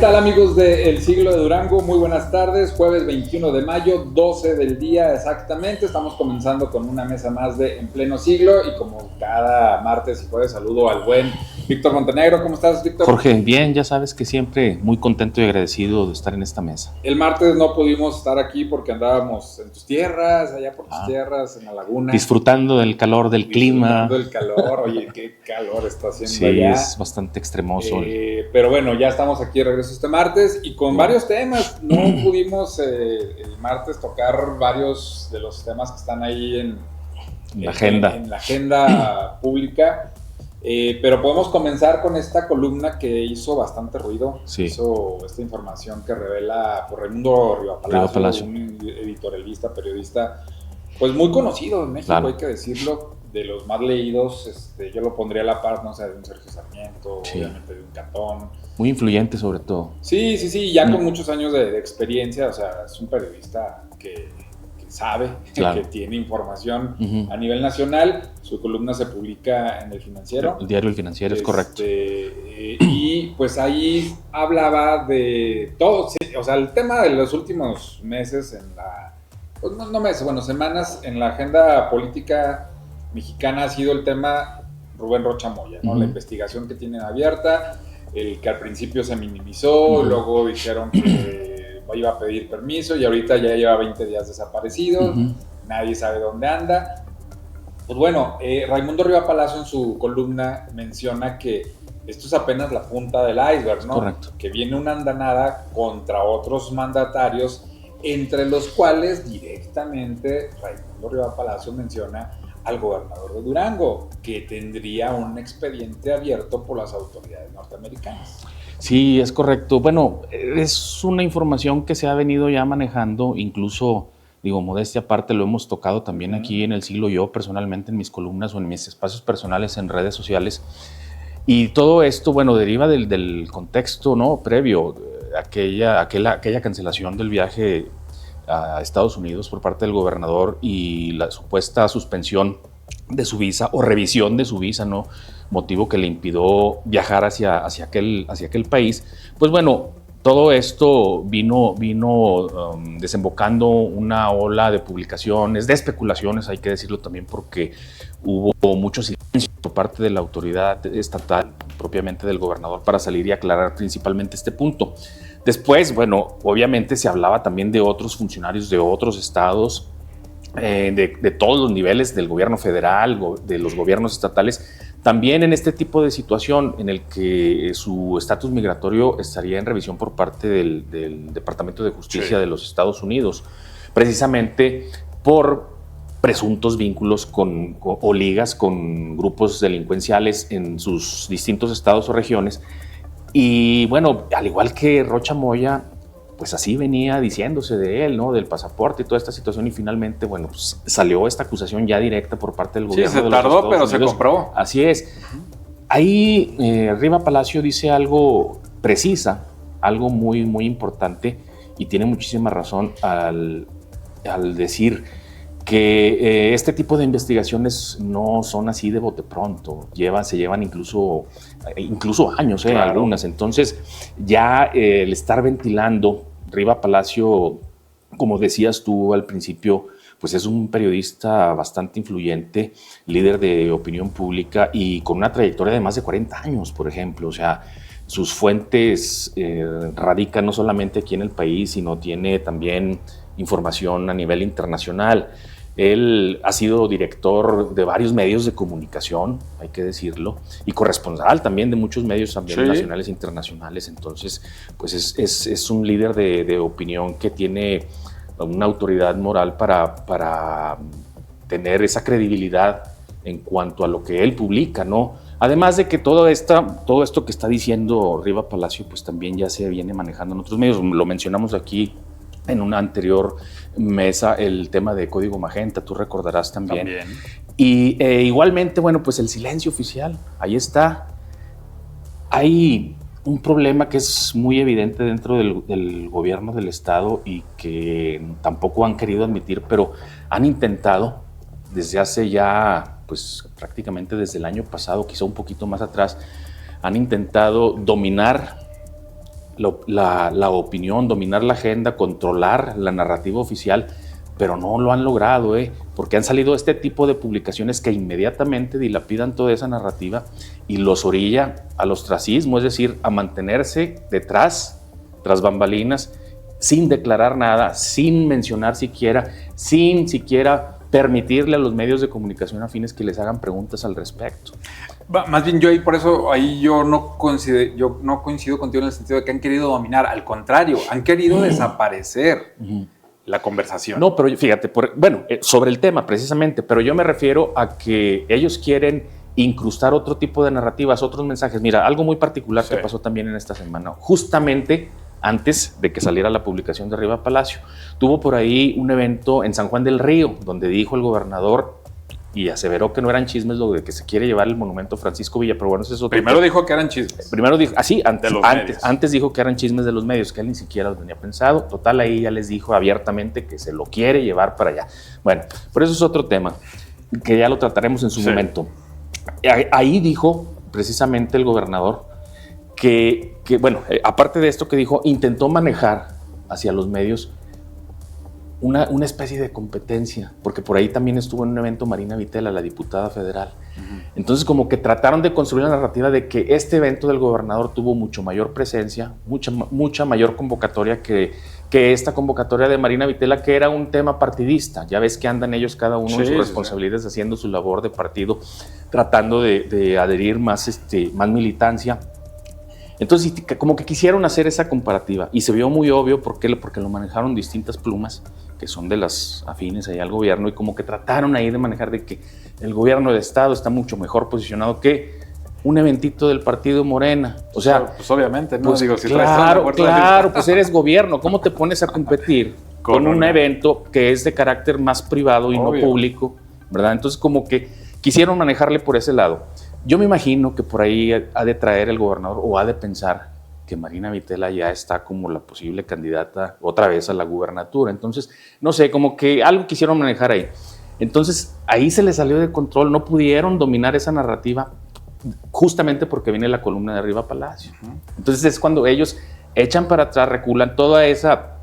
tal, amigos de El Siglo de Durango? Muy buenas tardes, jueves 21 de mayo, 12 del día exactamente. Estamos comenzando con una mesa más de En Pleno Siglo y como cada martes y jueves saludo al buen Víctor Montenegro. ¿Cómo estás, Víctor? Jorge, bien, ya sabes que siempre muy contento y agradecido de estar en esta mesa. El martes no pudimos estar aquí porque andábamos en tus tierras, allá por tus tierras, en la laguna. Disfrutando del calor, del clima. Disfrutando del calor, oye, qué calor está haciendo sí, allá. es bastante extremoso. Pero bueno, ya estamos aquí de regreso este martes y con varios temas. No pudimos el martes tocar varios de los temas que están ahí en la agenda. En la agenda pública. Pero podemos comenzar con esta columna que hizo bastante ruido. Sí. Hizo esta información que revela por Raimundo Riva Palacio, un editorialista, periodista, pues muy conocido en México, claro. Hay que decirlo, de los más leídos. Yo lo pondría a la par, no sé, de un Sergio Sarmiento, sí. Obviamente de un Catón. Muy influyente sobre todo. Sí, ya con muchos años de experiencia, o sea, es un periodista que sabe, claro. Que tiene información a nivel nacional. Su columna se publica en El Financiero. El diario El Financiero, es correcto. Y pues ahí hablaba de todo, o sea, el tema de los últimos meses en la, pues no meses, bueno, semanas en la agenda política mexicana ha sido el tema Rubén Rocha Moya, ¿no? La investigación que tienen abierta, el que al principio se minimizó, luego dijeron que iba a pedir permiso y ahorita ya lleva 20 días desaparecido, nadie sabe dónde anda. Pues bueno, Raimundo Riva Palacio en su columna menciona que esto es apenas la punta del iceberg, ¿no? Correcto. Que viene una andanada contra otros mandatarios, entre los cuales directamente Raimundo Riva Palacio menciona al gobernador de Durango, que tendría un expediente abierto por las autoridades norteamericanas. Sí, es correcto. Bueno, es una información que se ha venido ya manejando, incluso, digo, modestia aparte, lo hemos tocado también aquí en El Siglo, yo personalmente en mis columnas o en mis espacios personales en redes sociales. Y todo esto, bueno, deriva del contexto, ¿no? Previo, aquella cancelación del viaje a Estados Unidos por parte del gobernador y la supuesta suspensión de su visa o revisión de su visa, ¿no? Motivo que le impidió viajar hacia aquel país. Pues bueno, todo esto vino desembocando una ola de publicaciones, de especulaciones, hay que decirlo también, porque hubo mucho silencio por parte de la autoridad estatal, propiamente del gobernador, para salir y aclarar principalmente este punto. Después, bueno, obviamente se hablaba también de otros funcionarios de otros estados, de todos los niveles del gobierno federal, de los gobiernos estatales, también en este tipo de situación en el que su estatus migratorio estaría en revisión por parte del Departamento de Justicia de los Estados Unidos, precisamente por presuntos vínculos o ligas con grupos delincuenciales en sus distintos estados o regiones. Y bueno, al igual que Rocha Moya, pues así venía diciéndose de él, ¿no? Del pasaporte y toda esta situación, y finalmente, bueno, pues salió esta acusación ya directa por parte del gobierno. Sí, se tardó, pero se compró. Así es. Ahí Riva Palacio dice algo precisa, algo muy, muy importante, y tiene muchísima razón al decir que este tipo de investigaciones no son así de bote pronto, se llevan incluso años, claro. Algunas. Entonces, ya el estar ventilando, Riva Palacio, como decías tú al principio, pues es un periodista bastante influyente, líder de opinión pública y con una trayectoria de más de 40 años, por ejemplo. O sea, sus fuentes radican no solamente aquí en el país, sino tiene también información a nivel internacional. Él ha sido director de varios medios de comunicación, hay que decirlo, y corresponsal también de muchos medios también nacionales e internacionales. Entonces, pues es un líder de opinión que tiene una autoridad moral para tener esa credibilidad en cuanto a lo que él publica, ¿no? Además de que todo esto que está diciendo Riva Palacio, pues también ya se viene manejando en otros medios. Lo mencionamos aquí en una anterior mesa, el tema de Código Magenta, tú recordarás también. Y igualmente, bueno, pues el silencio oficial, ahí está. Hay un problema que es muy evidente dentro del gobierno del estado y que tampoco han querido admitir, pero han intentado desde hace ya, pues prácticamente desde el año pasado, quizá un poquito más atrás, han intentado dominar la opinión, dominar la agenda, controlar la narrativa oficial, pero no lo han logrado, porque han salido este tipo de publicaciones que inmediatamente dilapidan toda esa narrativa y los orilla al ostracismo, es decir, a mantenerse tras bambalinas, sin declarar nada, sin mencionar sin siquiera permitirle a los medios de comunicación afines que les hagan preguntas al respecto. Más bien yo no coincido contigo en el sentido de que han querido dominar, al contrario, han querido desaparecer la conversación. No, pero fíjate, sobre el tema precisamente, pero yo me refiero a que ellos quieren incrustar otro tipo de narrativas, otros mensajes. Mira, algo muy particular que pasó también en esta semana, justamente antes de que saliera la publicación de Riva Palacio. Tuvo por ahí un evento en San Juan del Río, donde dijo el gobernador y aseveró que no eran chismes lo de que se quiere llevar el monumento Francisco Villa, pero bueno, eso es otro Primero tema. Dijo que eran chismes. Primero dijo, antes dijo que eran chismes de los medios, que él ni siquiera lo tenía pensado. Total, ahí ya les dijo abiertamente que se lo quiere llevar para allá. Bueno, pero eso es otro tema, que ya lo trataremos en su momento. Ahí dijo precisamente el gobernador que aparte de esto que dijo, intentó manejar hacia los medios una especie de competencia, porque por ahí también estuvo en un evento Marina Vitela, la diputada federal. Entonces, como que trataron de construir la narrativa de que este evento del gobernador tuvo mucho mayor presencia, mucha mayor convocatoria que esta convocatoria de Marina Vitela, que era un tema partidista. Ya ves que andan ellos cada uno en sus responsabilidades, haciendo su labor de partido, tratando de adherir más militancia. Entonces, como que quisieron hacer esa comparativa y se vio muy obvio porque lo manejaron distintas plumas que son de las afines ahí al gobierno, y como que trataron ahí de manejar de que el gobierno del estado está mucho mejor posicionado que un eventito del partido Morena. O sea, pues obviamente, ¿no? Pues, digo, si claro, pues eres gobierno. ¿Cómo te pones a competir con un evento que es de carácter más privado y no público, ¿verdad? Entonces, como que quisieron manejarle por ese lado. Yo me imagino que por ahí ha de traer el gobernador o ha de pensar que Marina Vitela ya está como la posible candidata otra vez a la gubernatura. Entonces, no sé, como que algo quisieron manejar ahí. Entonces, ahí se les salió de control, no pudieron dominar esa narrativa justamente porque viene la columna de Riva Palacio. Entonces es cuando ellos echan para atrás, reculan toda esa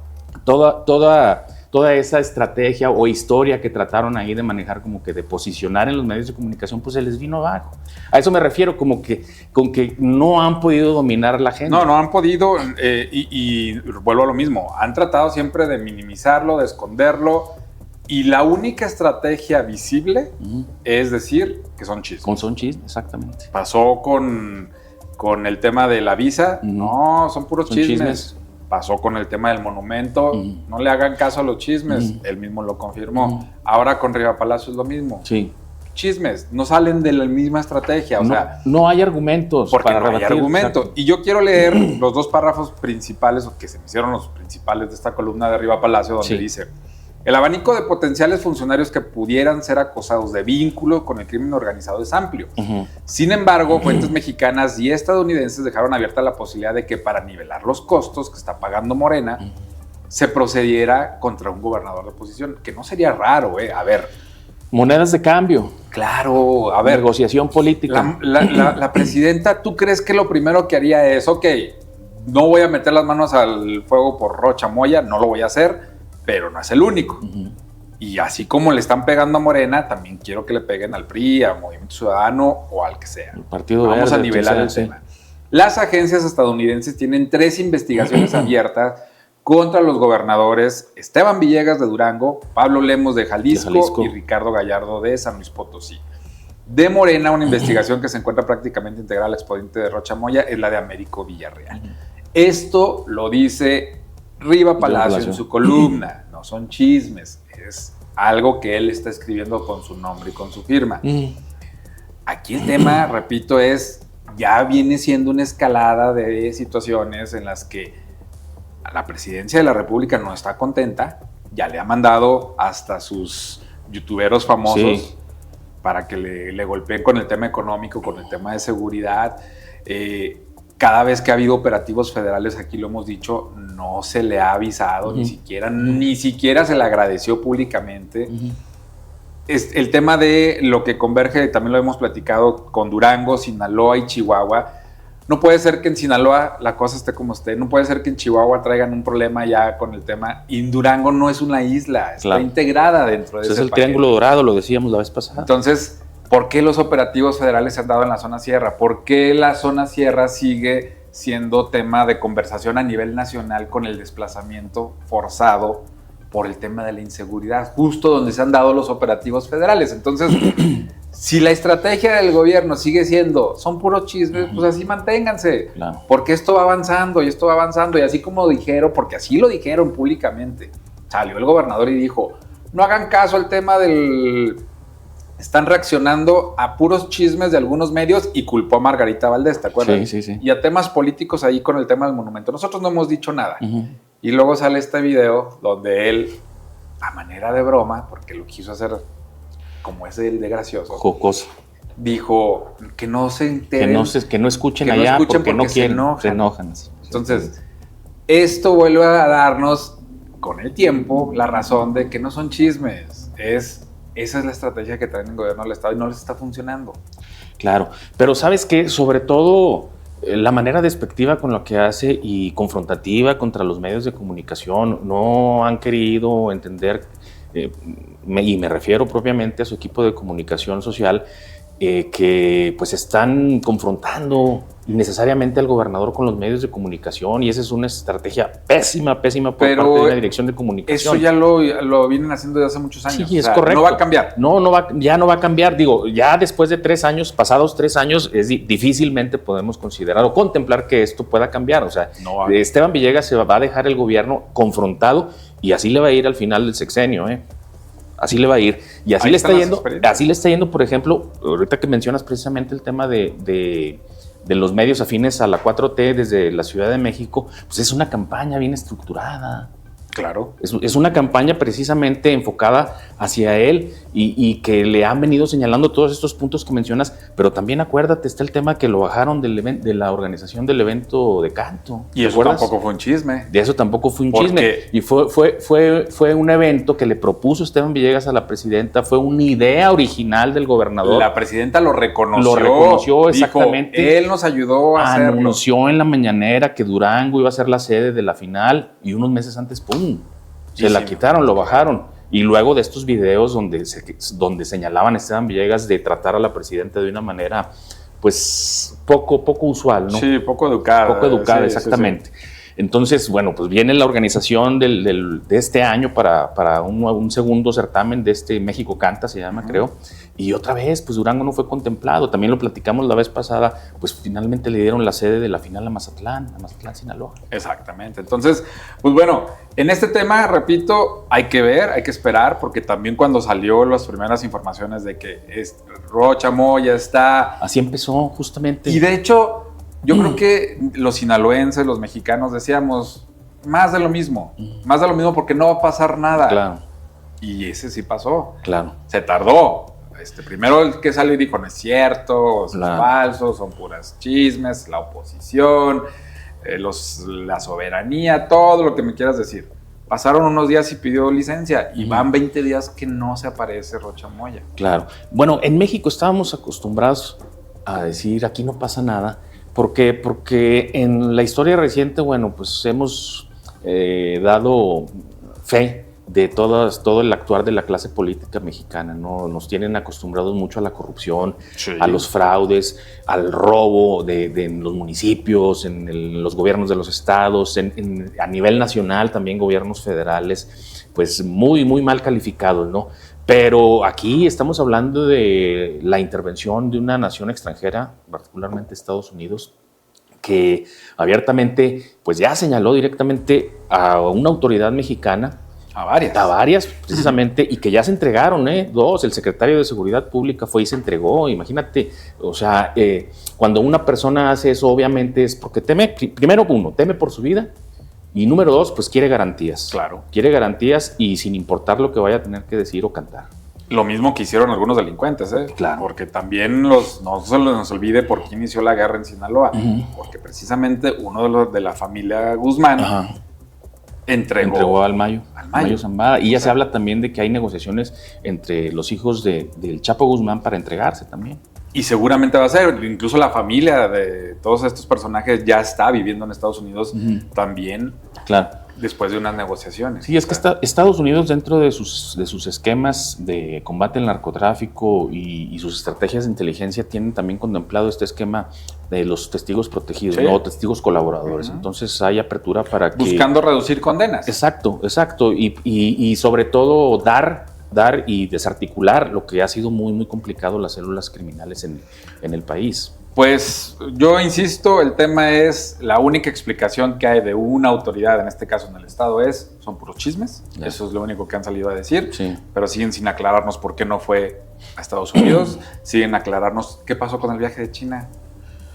estrategia o historia que trataron ahí de manejar, como que de posicionar en los medios de comunicación, pues se les vino abajo. A eso me refiero, con que no han podido dominar la agenda. No han podido, y vuelvo a lo mismo, han tratado siempre de minimizarlo, de esconderlo, y la única estrategia visible es decir que son chismes. Son chismes, exactamente. Pasó con el tema de la visa, no, son puros chismes. Pasó con el tema del monumento, no le hagan caso a los chismes, él mismo lo confirmó. Ahora con Riva Palacio es lo mismo. Sí. Chismes, no salen de la misma estrategia, no hay argumentos porque para rebatir. No hay argumento. Exacto. Y yo quiero leer los dos párrafos principales, o que se me hicieron los principales de esta columna de Riva Palacio, donde dice: el abanico de potenciales funcionarios que pudieran ser acusados de vínculo con el crimen organizado es amplio. Sin embargo, fuentes mexicanas y estadounidenses dejaron abierta la posibilidad de que, para nivelar los costos que está pagando Morena, se procediera contra un gobernador de oposición, que no sería raro, A ver. Monedas de cambio. Claro, a ver. Negociación política. La presidenta, ¿tú crees que lo primero que haría es, no voy a meter las manos al fuego por Rocha Moya, no lo voy a hacer, pero no es el único. Y así como le están pegando a Morena, también quiero que le peguen al PRI, a Movimiento Ciudadano o al que sea. El Partido Vamos Verde, a nivelar el tema. Las agencias estadounidenses tienen 3 investigaciones abiertas contra los gobernadores Esteban Villegas de Durango, Pablo Lemos de Jalisco y Ricardo Gallardo de San Luis Potosí. De Morena, una investigación que se encuentra prácticamente integrada al expediente de Rocha Moya es la de Américo Villarreal. Esto lo dice Riva Palacio en su columna, no son chismes, es algo que él está escribiendo con su nombre y con su firma. Aquí el tema, repito, ya viene siendo una escalada de situaciones en las que la presidencia de la República no está contenta, ya le ha mandado hasta sus youtuberos famosos para que le golpeen con el tema económico, con el tema de seguridad. Cada vez que ha habido operativos federales, aquí lo hemos dicho, no se le ha avisado, ni siquiera se le agradeció públicamente. El tema de lo que converge, también lo hemos platicado con Durango, Sinaloa y Chihuahua, no puede ser que en Sinaloa la cosa esté como esté, no puede ser que en Chihuahua traigan un problema ya con el tema, y Durango no es una isla, está integrada dentro de ese es el Triángulo Dorado, lo decíamos la vez pasada. Entonces, ¿por qué los operativos federales se han dado en la zona sierra? ¿Por qué la zona sierra sigue siendo tema de conversación a nivel nacional con el desplazamiento forzado por el tema de la inseguridad, justo donde se han dado los operativos federales? Entonces, si la estrategia del gobierno sigue siendo, son puros chismes, pues así manténganse, claro. Porque esto va avanzando, y así como dijeron, porque así lo dijeron públicamente, salió el gobernador y dijo, no hagan caso al tema del... Están reaccionando a puros chismes de algunos medios, y culpó a Margarita Valdés, ¿te acuerdas? Sí. Y a temas políticos ahí con el tema del monumento. Nosotros no hemos dicho nada. Y luego sale este video donde él, a manera de broma, porque lo quiso hacer como ese el de gracioso, jocoso, dijo que no se enteren, que no escuchen allá, porque no quieren, se enojan. Entonces, esto vuelve a darnos con el tiempo la razón de que no son chismes, esa es la estrategia que traen el gobierno del Estado y no les está funcionando. Claro, pero ¿sabes qué? Sobre todo la manera despectiva con lo que hace y confrontativa contra los medios de comunicación, no han querido entender, y me refiero propiamente a su equipo de comunicación social, que pues están confrontando innecesariamente al gobernador con los medios de comunicación, y esa es una estrategia pésima por parte de la dirección de comunicación. Eso ya lo vienen haciendo desde hace muchos años. Sí, es correcto. No va a cambiar. Ya no va a cambiar. Digo, ya después de 3 años, pasados 3 años, difícilmente podemos considerar o contemplar que esto pueda cambiar. O sea, Esteban Villegas se va a dejar el gobierno confrontado, y así le va a ir al final del sexenio, Así le va a ir. Y así le está yendo, por ejemplo, ahorita que mencionas precisamente el tema de los medios afines a la 4T desde la Ciudad de México, pues es una campaña bien estructurada. Claro. Es una campaña precisamente enfocada hacia él, y que le han venido señalando todos estos puntos que mencionas, pero también acuérdate, está el tema que lo bajaron de la organización del evento de canto. Y eso tampoco fue un chisme. De eso tampoco fue un chisme. Y fue un evento que le propuso Esteban Villegas a la presidenta, fue una idea original del gobernador. La presidenta lo reconoció. Lo reconoció exactamente. Dijo, él nos ayudó a hacerlo. Anunció en la mañanera que Durango iba a ser la sede de la final, y unos meses antes, ¡pum!, se la quitaron, lo bajaron. Y luego de estos videos donde señalaban a Esteban Villegas de tratar a la presidenta de una manera, pues, poco usual, ¿no? Sí, poco educada. Exactamente. Sí. Entonces, bueno, pues viene la organización de este año para un segundo certamen de este México Canta, se llama, creo. Y otra vez, pues Durango no fue contemplado. También lo platicamos la vez pasada, pues finalmente le dieron la sede de la final a Mazatlán, Sinaloa. Exactamente. Entonces, pues bueno, en este tema, repito, hay que ver, hay que esperar, porque también cuando salió las primeras informaciones de que Rocha Moya está... Así empezó, justamente. Y de hecho... Yo creo que los sinaloenses, los mexicanos, decíamos más de lo mismo porque no va a pasar nada. Claro. Y ese sí pasó. Claro. Se tardó. Primero el que salió y dijo, no es cierto, son falsos, son puras chismes, la oposición, la soberanía, todo lo que me quieras decir. Pasaron unos días y pidió licencia, y van 20 días que no se aparece Rocha Moya. Claro. Bueno, en México estábamos acostumbrados a decir, aquí no pasa nada. ¿Por qué? Porque en la historia reciente, bueno, pues hemos dado fe de todo el actuar de la clase política mexicana, ¿no? Nos tienen acostumbrados mucho a la corrupción, a los fraudes, al robo de los municipios, en los gobiernos de los estados, a nivel nacional también gobiernos federales, pues muy mal calificados, ¿no? Pero aquí estamos hablando de la intervención de una nación extranjera, particularmente Estados Unidos, que abiertamente pues ya señaló directamente a una autoridad mexicana, a varias precisamente, y que ya se entregaron, 2, el secretario de Seguridad Pública fue y se entregó. Imagínate, o sea, cuando una persona hace eso, obviamente es porque teme, primero teme por su vida, y número 2, pues quiere garantías. Claro. Quiere garantías, y sin importar lo que vaya a tener que decir o cantar. Lo mismo que hicieron algunos delincuentes, Claro. Porque también no se nos olvide por qué inició la guerra en Sinaloa. Porque precisamente uno de la familia Guzmán entregó al Mayo Zambada. Y ya se habla también de que hay negociaciones entre los hijos del Chapo Guzmán para entregarse también. Y seguramente va a ser, incluso la familia de todos estos personajes ya está viviendo en Estados Unidos también, claro, después de unas negociaciones. Sí, es que Estados Unidos, dentro de sus esquemas de combate al narcotráfico y sus estrategias de inteligencia, tienen también contemplado este esquema de los testigos protegidos, sí, ¿no? Testigos colaboradores. Entonces hay apertura para que... Buscando reducir condenas. Exacto. Y sobre todo dar y desarticular lo que ha sido muy, muy complicado, las células criminales en el país. Pues yo insisto, el tema es, la única explicación que hay de una autoridad, en este caso en el estado, son puros chismes. Yeah. Eso es lo único que han salido a decir, sí, pero siguen sin aclararnos por qué no fue a Estados Unidos, siguen aclararnos qué pasó con el viaje de China.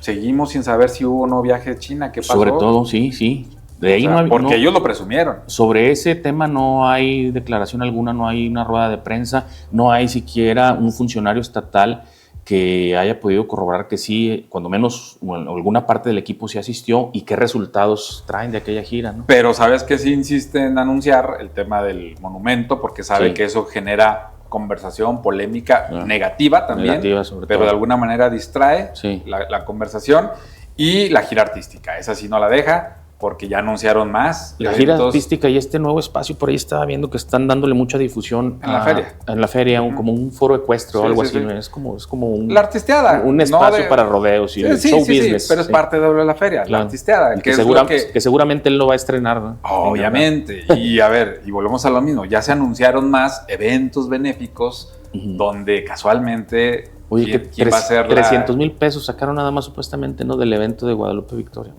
Seguimos sin saber si hubo o no viaje de China, qué pasó. Sobre todo, sí. De ahí porque ellos lo presumieron. Sobre ese tema no hay declaración alguna, no hay una rueda de prensa, no hay siquiera un funcionario estatal que haya podido corroborar que sí, cuando menos alguna parte del equipo sí asistió y qué resultados traen de aquella gira, ¿no? Pero sabes que sí insiste en anunciar el tema del monumento, porque sabe que eso genera conversación, polémica, negativa también, negativa sobre pero todo. De alguna manera distrae la conversación, y la gira artística, esa sí no la deja, porque ya anunciaron más. La gira artística y este nuevo espacio, por ahí estaba viendo que están dándole mucha difusión en la feria. En la feria, como un foro ecuestre o algo así. Es como un... La artisteada. Un espacio para rodeos y show business. Sí, pero es parte de la feria, la artisteada. Que seguramente él lo va a estrenar, ¿no? Obviamente. Y a ver, y volvemos a lo mismo. Ya se anunciaron más eventos benéficos donde casualmente... Oye, ¿quién va a ser 300,000 pesos sacaron nada más supuestamente, ¿no? Del evento de Guadalupe Victoria.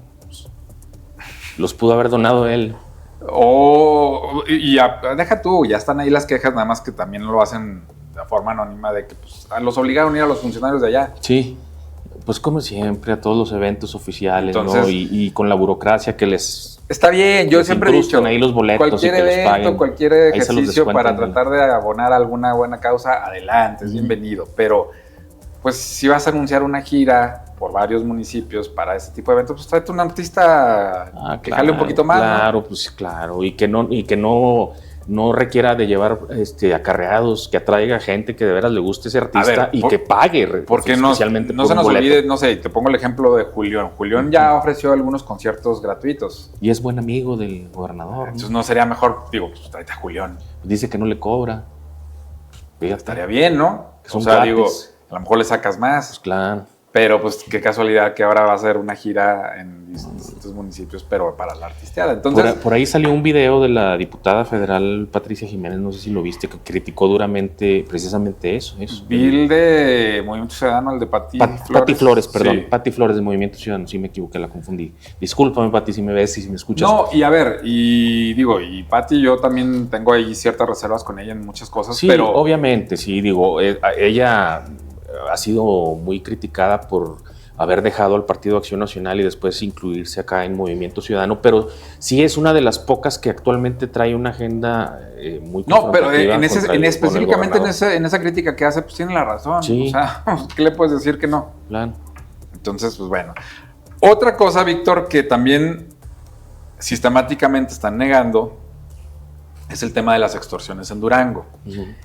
Los pudo haber donado él. Deja tú, ya están ahí las quejas, nada más que también lo hacen de forma anónima, de que pues, los obligaron a ir a los funcionarios de allá. Sí, pues como siempre, a todos los eventos oficiales. Entonces, ¿no? Y con la burocracia que les... Está bien, yo siempre he dicho, ahí los boletos cualquier y que evento, los paguen, cualquier ejercicio para tratar de abonar alguna buena causa, adelante, es bienvenido. Pero, pues, si vas a anunciar una gira por varios municipios para ese tipo de eventos, pues tráete un artista que jale un poquito más. Claro, ¿no? Pues claro, y que no requiera de llevar acarreados, que atraiga gente que de veras le guste ese artista que pague. Porque especialmente no se nos olvide, no sé, te pongo el ejemplo de Julián. Julián ya ofreció algunos conciertos gratuitos. Y es buen amigo del gobernador. Entonces no sería mejor, pues tráete a Julián. Dice que no le cobra. Fíjate. Estaría bien, ¿no? O sea, gratis. A lo mejor le sacas más. Pues claro. Pero pues qué casualidad que ahora va a ser una gira en distintos municipios, pero para la artisteada. Entonces, por ahí salió un video de la diputada federal Patricia Jiménez, no sé si lo viste, que criticó duramente precisamente eso. Vi el de Movimiento Ciudadano, el de Pati Flores. Pati Flores de Movimiento Ciudadano, sí me equivoqué, la confundí. Discúlpame, Pati, si me ves y si me escuchas. No, y a ver, y Pati, yo también tengo ahí ciertas reservas con ella en muchas cosas, sí, pero... obviamente, sí, ella... ha sido muy criticada por haber dejado al Partido Acción Nacional y después incluirse acá en Movimiento Ciudadano, pero sí es una de las pocas que actualmente trae una agenda muy confrontativa. No, pero específicamente en esa crítica que hace, pues tiene la razón. Sí. O sea, ¿qué le puedes decir que no? Claro. Entonces, pues bueno. Otra cosa, Víctor, que también sistemáticamente están negando es el tema de las extorsiones en Durango.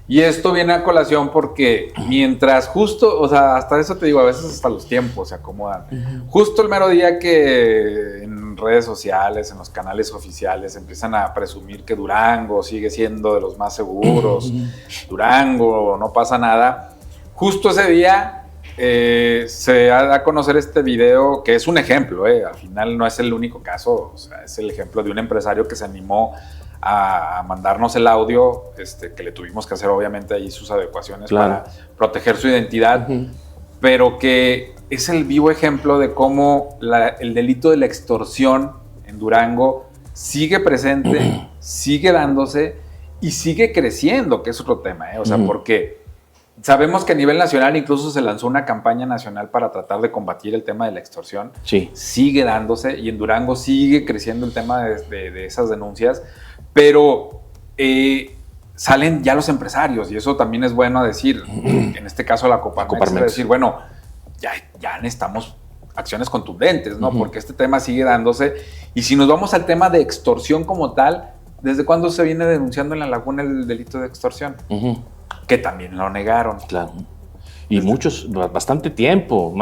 Y esto viene a colación porque mientras justo, o sea, hasta eso te digo, a veces hasta los tiempos se acomodan. Justo el mero día que en redes sociales, en los canales oficiales, empiezan a presumir que Durango sigue siendo de los más seguros, Durango, no pasa nada, justo ese día se da a conocer este video, que es un ejemplo, al final no es el único caso, o sea, es el ejemplo de un empresario que se animó a mandarnos el audio, que le tuvimos que hacer obviamente ahí sus adecuaciones para proteger su identidad, pero que es el vivo ejemplo de cómo el delito de la extorsión en Durango sigue presente, sigue dándose y sigue creciendo, que es otro tema, o sea, porque sabemos que a nivel nacional incluso se lanzó una campaña nacional para tratar de combatir el tema de la extorsión, sigue dándose, y en Durango sigue creciendo el tema de esas denuncias, pero salen ya los empresarios, y eso también es bueno decir, en este caso la Coparmex, es decir, bueno, ya necesitamos acciones contundentes, ¿no? Porque este tema sigue dándose, y si nos vamos al tema de extorsión como tal, ¿desde cuándo se viene denunciando en La Laguna el delito de extorsión? Que también lo negaron. Claro. Y bastante tiempo,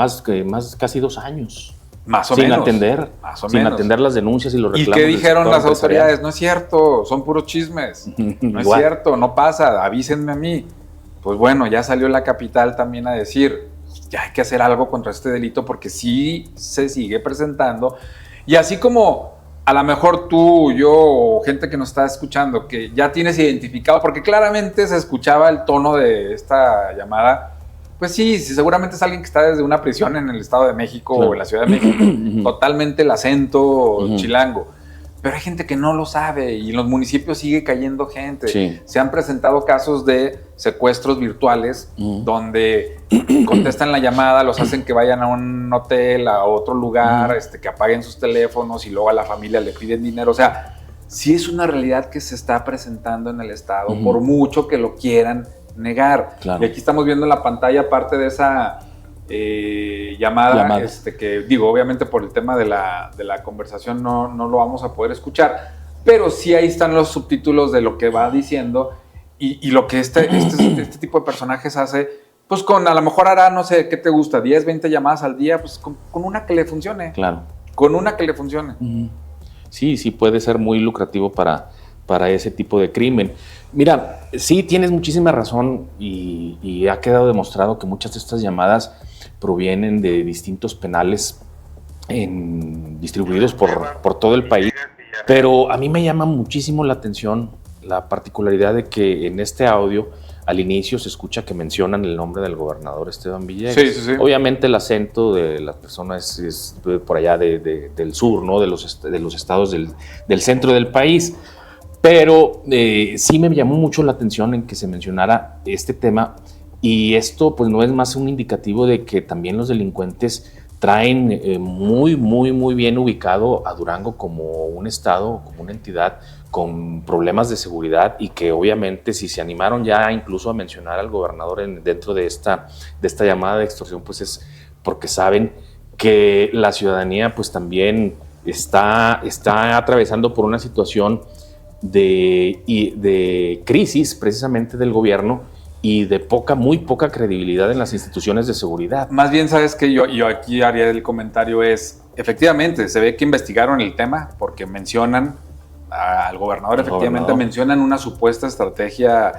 casi 2 años. Más o sin menos. Atender, Más o sin menos. atender las denuncias y los reclamos. ¿Y qué dijeron las autoridades? No es cierto, son puros chismes. No es cierto, no pasa, avísenme a mí. Pues bueno, ya salió la capital también a decir, ya hay que hacer algo contra este delito porque sí se sigue presentando. Y así como a lo mejor tú, yo o gente que nos está escuchando, que ya tienes identificado, porque claramente se escuchaba el tono de esta llamada. Pues sí, seguramente es alguien que está desde una prisión en el Estado de México o en la Ciudad de México, totalmente el acento chilango. Pero hay gente que no lo sabe y en los municipios sigue cayendo gente. Sí. Se han presentado casos de secuestros virtuales donde contestan la llamada, los hacen que vayan a un hotel, a otro lugar, que apaguen sus teléfonos y luego a la familia le piden dinero. O sea, sí es una realidad que se está presentando en el Estado, por mucho que lo quieran negar. Claro. Y aquí estamos viendo en la pantalla parte de esa llamada. Que digo, obviamente por el tema de la conversación no lo vamos a poder escuchar, pero sí ahí están los subtítulos de lo que va diciendo y lo que este tipo de personajes hace, pues con a lo mejor hará, no sé, ¿qué te gusta? 10, 20 llamadas al día, pues con una que le funcione. Claro. Con una que le funcione. Sí, puede ser muy lucrativo para ese tipo de crimen. Mira, sí, tienes muchísima razón y ha quedado demostrado que muchas de estas llamadas provienen de distintos penales distribuidos por todo el país. Pero a mí me llama muchísimo la atención la particularidad de que en este audio al inicio se escucha que mencionan el nombre del gobernador Esteban Villegas. Sí. Obviamente el acento de las personas es por allá del sur, ¿no? de los estados del centro del país. Pero sí me llamó mucho la atención en que se mencionara este tema y esto pues no es más un indicativo de que también los delincuentes traen muy bien ubicado a Durango como un estado, como una entidad con problemas de seguridad y que obviamente si se animaron ya incluso a mencionar al gobernador dentro de esta llamada de extorsión, pues es porque saben que la ciudadanía pues también está atravesando por una situación de crisis precisamente del gobierno y de muy poca credibilidad en las instituciones de seguridad. Más bien, sabes que yo aquí haría el comentario efectivamente, se ve que investigaron el tema porque mencionan al gobernador, mencionan una supuesta estrategia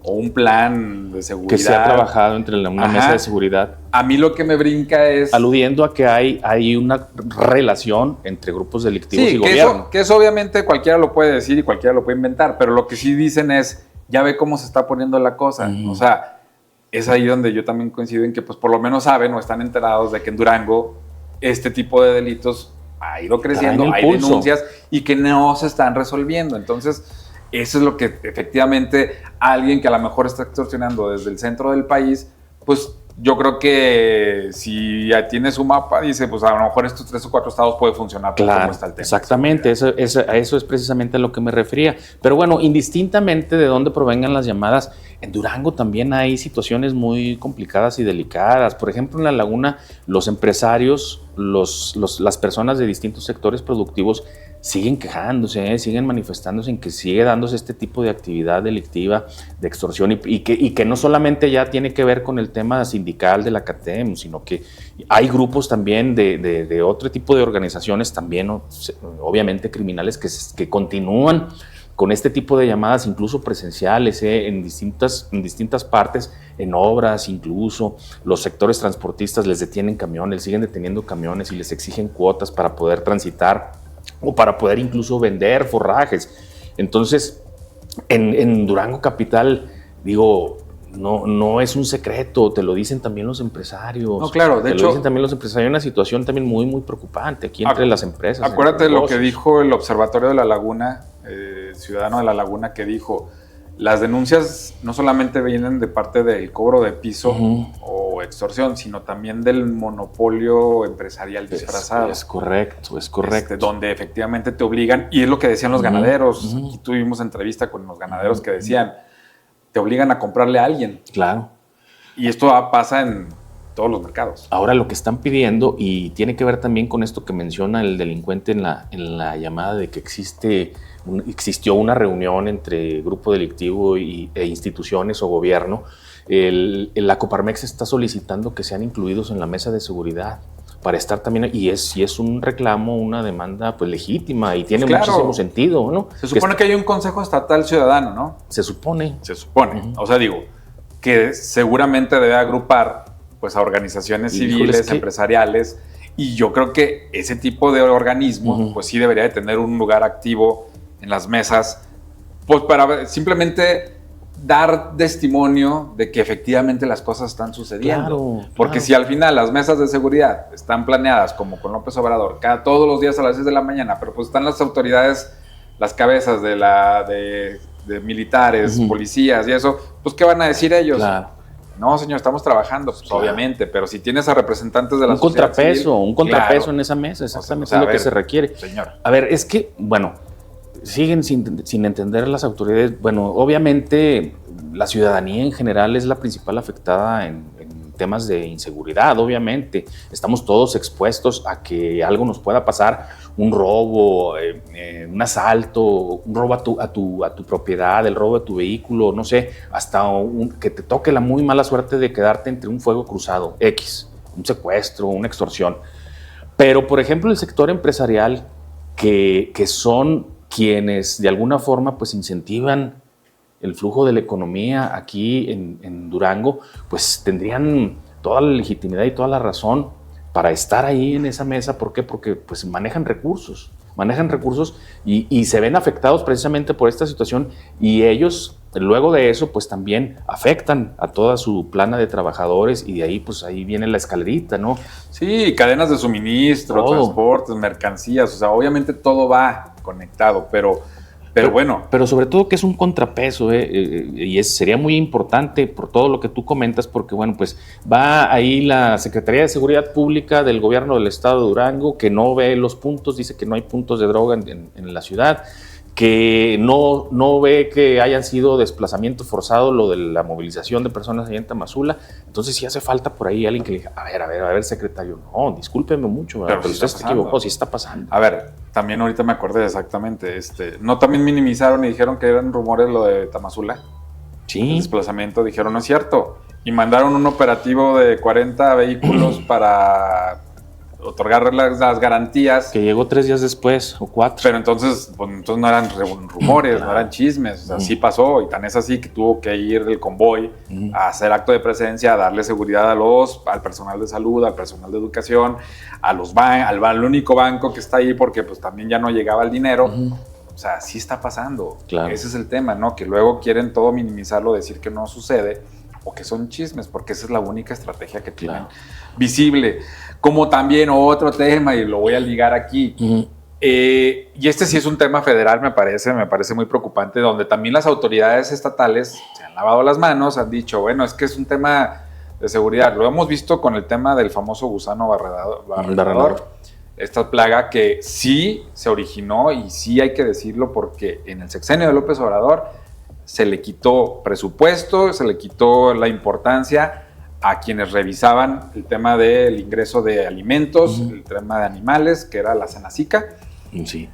o un plan de seguridad. Que se ha trabajado entre una mesa de seguridad. A mí lo que me brinca es... aludiendo a que hay una relación entre grupos delictivos y gobierno. Que eso obviamente cualquiera lo puede decir y cualquiera lo puede inventar, pero lo que sí dicen es, ya ve cómo se está poniendo la cosa. O sea, es ahí donde yo también coincido en que pues por lo menos saben o están enterados de que en Durango este tipo de delitos ha ido creciendo, hay denuncias y que no se están resolviendo. Entonces, eso es lo que efectivamente alguien que a lo mejor está extorsionando desde el centro del país, pues yo creo que si ya tiene su mapa, dice, pues a lo mejor estos 3 o 4 estados puede funcionar. Claro, como está el tema. Exactamente, eso es precisamente a lo que me refería. Pero bueno, indistintamente de dónde provengan las llamadas, en Durango también hay situaciones muy complicadas y delicadas. Por ejemplo, en La Laguna, los empresarios, las personas de distintos sectores productivos siguen quejándose, siguen manifestándose en que sigue dándose este tipo de actividad delictiva, de extorsión, y que no solamente ya tiene que ver con el tema sindical de la CATEM, sino que hay grupos también de otro tipo de organizaciones también, obviamente criminales, que continúan con este tipo de llamadas, incluso presenciales, en distintas partes, en obras incluso. Los sectores transportistas les detienen camiones, siguen deteniendo camiones y les exigen cuotas para poder transitar o para poder incluso vender forrajes. Entonces, en Durango capital, digo, no es un secreto, te lo dicen también los empresarios. No, claro, de hecho, lo dicen también los empresarios. Hay una situación también muy preocupante aquí entre las empresas. Acuérdate de lo que dijo el Observatorio de la Laguna, ciudadano de La Laguna, que dijo, las denuncias no solamente vienen de parte del cobro de piso o extorsión, sino también del monopolio empresarial disfrazado. Es correcto. Donde efectivamente te obligan, y es lo que decían los ganaderos. Aquí tuvimos entrevista con los ganaderos que decían, te obligan a comprarle a alguien. Claro. Y esto pasa en todos los mercados. Ahora lo que están pidiendo, y tiene que ver también con esto que menciona el delincuente en la llamada de que existió una reunión entre grupo delictivo e instituciones o gobierno, la Coparmex está solicitando que sean incluidos en la mesa de seguridad para estar también, y es un reclamo, una demanda pues legítima y tiene muchísimo sentido, ¿no? Se supone que hay un Consejo Estatal Ciudadano, ¿no? Se supone. O sea, digo, que seguramente debe agrupar pues a organizaciones civiles, empresariales, y yo creo que ese tipo de organismo pues sí debería de tener un lugar activo en las mesas, pues para simplemente dar testimonio de que efectivamente las cosas están sucediendo. Porque si al final las mesas de seguridad están planeadas como con López Obrador, todos los días a las 6 de la mañana, pero pues están las autoridades, las cabezas de militares, policías y eso, pues ¿qué van a decir ellos? Claro. No, señor, estamos trabajando, pues obviamente, pero si tienes a representantes de la sociedad civil, un contrapeso en esa mesa, exactamente, es lo que se requiere. Señor. A ver, es que, bueno, siguen sin entender las autoridades. Bueno, obviamente la ciudadanía en general es la principal afectada en temas de inseguridad, obviamente. Estamos todos expuestos a que algo nos pueda pasar, un robo, un asalto, un robo a tu propiedad, el robo de tu vehículo, no sé, hasta que te toque la muy mala suerte de quedarte entre un fuego cruzado, un secuestro, una extorsión. Pero, por ejemplo, el sector empresarial, que son quienes de alguna forma pues incentivan el flujo de la economía aquí en Durango, pues tendrían toda la legitimidad y toda la razón para estar ahí en esa mesa. ¿Por qué? Porque pues manejan recursos y se ven afectados precisamente por esta situación, y ellos luego de eso pues también afectan a toda su plana de trabajadores, y de ahí pues ahí viene la escalerita, ¿no? Sí, cadenas de suministro, transportes, mercancías, o sea, obviamente todo va conectado, pero bueno. Pero sobre todo que es un contrapeso, y sería muy importante por todo lo que tú comentas, porque bueno, pues va ahí la Secretaría de Seguridad Pública del Gobierno del Estado de Durango, que no ve los puntos, dice que no hay puntos de droga en la ciudad, que no ve que hayan sido desplazamiento forzado lo de la movilización de personas allá en Tamazula. Entonces sí hace falta por ahí alguien que diga, a ver, secretario, no, discúlpeme mucho, pero usted se equivocó, sí está pasando. A ver, también ahorita me acordé exactamente, no también minimizaron y dijeron que eran rumores lo de Tamazula. Sí. El desplazamiento, dijeron, no es cierto. Y mandaron un operativo de 40 vehículos para otorgar las garantías. Que llegó 3 días después o 4. Pero entonces no eran rumores, no eran chismes, o sea, sí pasó, y tan es así que tuvo que ir el convoy a hacer acto de presencia, a darle seguridad al personal de salud, al personal de educación, al único banco que está ahí, porque pues también ya no llegaba el dinero. O sea, sí está pasando. Claro. Ese es el tema, ¿no? Que luego quieren todo minimizarlo, decir que no sucede, o que son chismes, porque esa es la única estrategia que tienen visible. Como también otro tema, y lo voy a ligar aquí, y este sí es un tema federal, me parece muy preocupante, donde también las autoridades estatales se han lavado las manos, han dicho, bueno, es que es un tema de seguridad. Lo hemos visto con el tema del famoso gusano barrenador, esta plaga que sí se originó, y sí hay que decirlo, porque en el sexenio de López Obrador se le quitó presupuesto, se le quitó la importancia a quienes revisaban el tema del ingreso de alimentos, el tema de animales, que era la Senacica. Sí.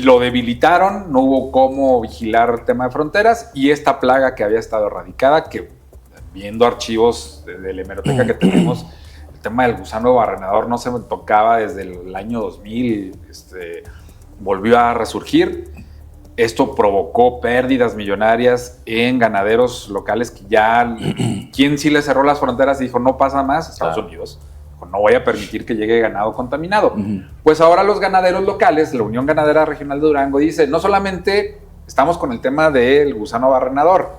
Lo debilitaron, no hubo cómo vigilar el tema de fronteras, y esta plaga que había estado erradicada, que viendo archivos de la hemeroteca que tenemos, el tema del gusano barrenador no se me tocaba desde el año 2000, volvió a resurgir. Esto provocó pérdidas millonarias en ganaderos locales que ya, quien sí le cerró las fronteras y dijo no pasa más, Estados Unidos, no voy a permitir que llegue ganado contaminado. Pues ahora los ganaderos locales, la Unión Ganadera Regional de Durango, dice, no solamente estamos con el tema del gusano barrenador,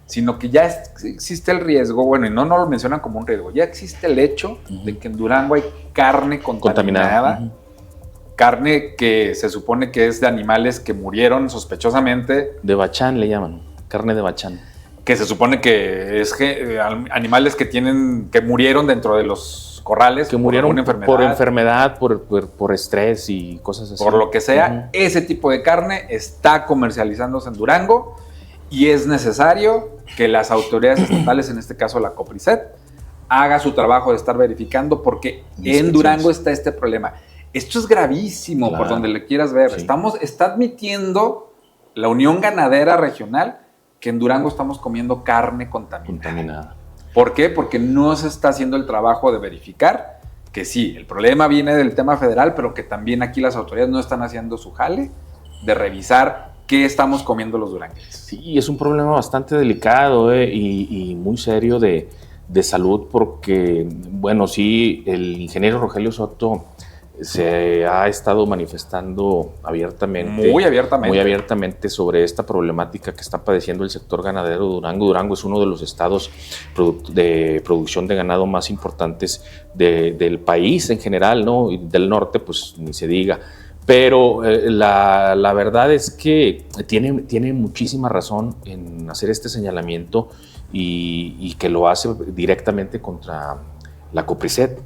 sino que ya existe el riesgo, bueno, y no lo mencionan como un riesgo, ya existe el hecho de que en Durango hay carne contaminada. Carne que se supone que es de animales que murieron sospechosamente. De bachán le llaman, carne de bachán. Que se supone que es animales que murieron dentro de los corrales. Que murieron por enfermedad, por estrés y cosas así. Por lo que sea, ese tipo de carne está comercializándose en Durango, y es necesario que las autoridades estatales, en este caso la COPRISET, haga su trabajo de estar verificando, porque en Durango está este problema. Esto es gravísimo, claro, por donde le quieras ver. Sí. Está admitiendo la Unión Ganadera Regional que en Durango estamos comiendo carne contaminada. ¿Por qué? Porque no se está haciendo el trabajo de verificar que sí, el problema viene del tema federal, pero que también aquí las autoridades no están haciendo su jale de revisar qué estamos comiendo los duranguenses. Sí, es un problema bastante delicado y muy serio de salud, porque, bueno, sí, el ingeniero Rogelio Soto se ha estado manifestando muy abiertamente sobre esta problemática que está padeciendo el sector ganadero de Durango. Durango es uno de los estados de producción de ganado más importantes del país en general, ¿no? Y del norte, pues ni se diga. Pero la verdad es que tiene muchísima razón en hacer este señalamiento y que lo hace directamente contra la COPRISED.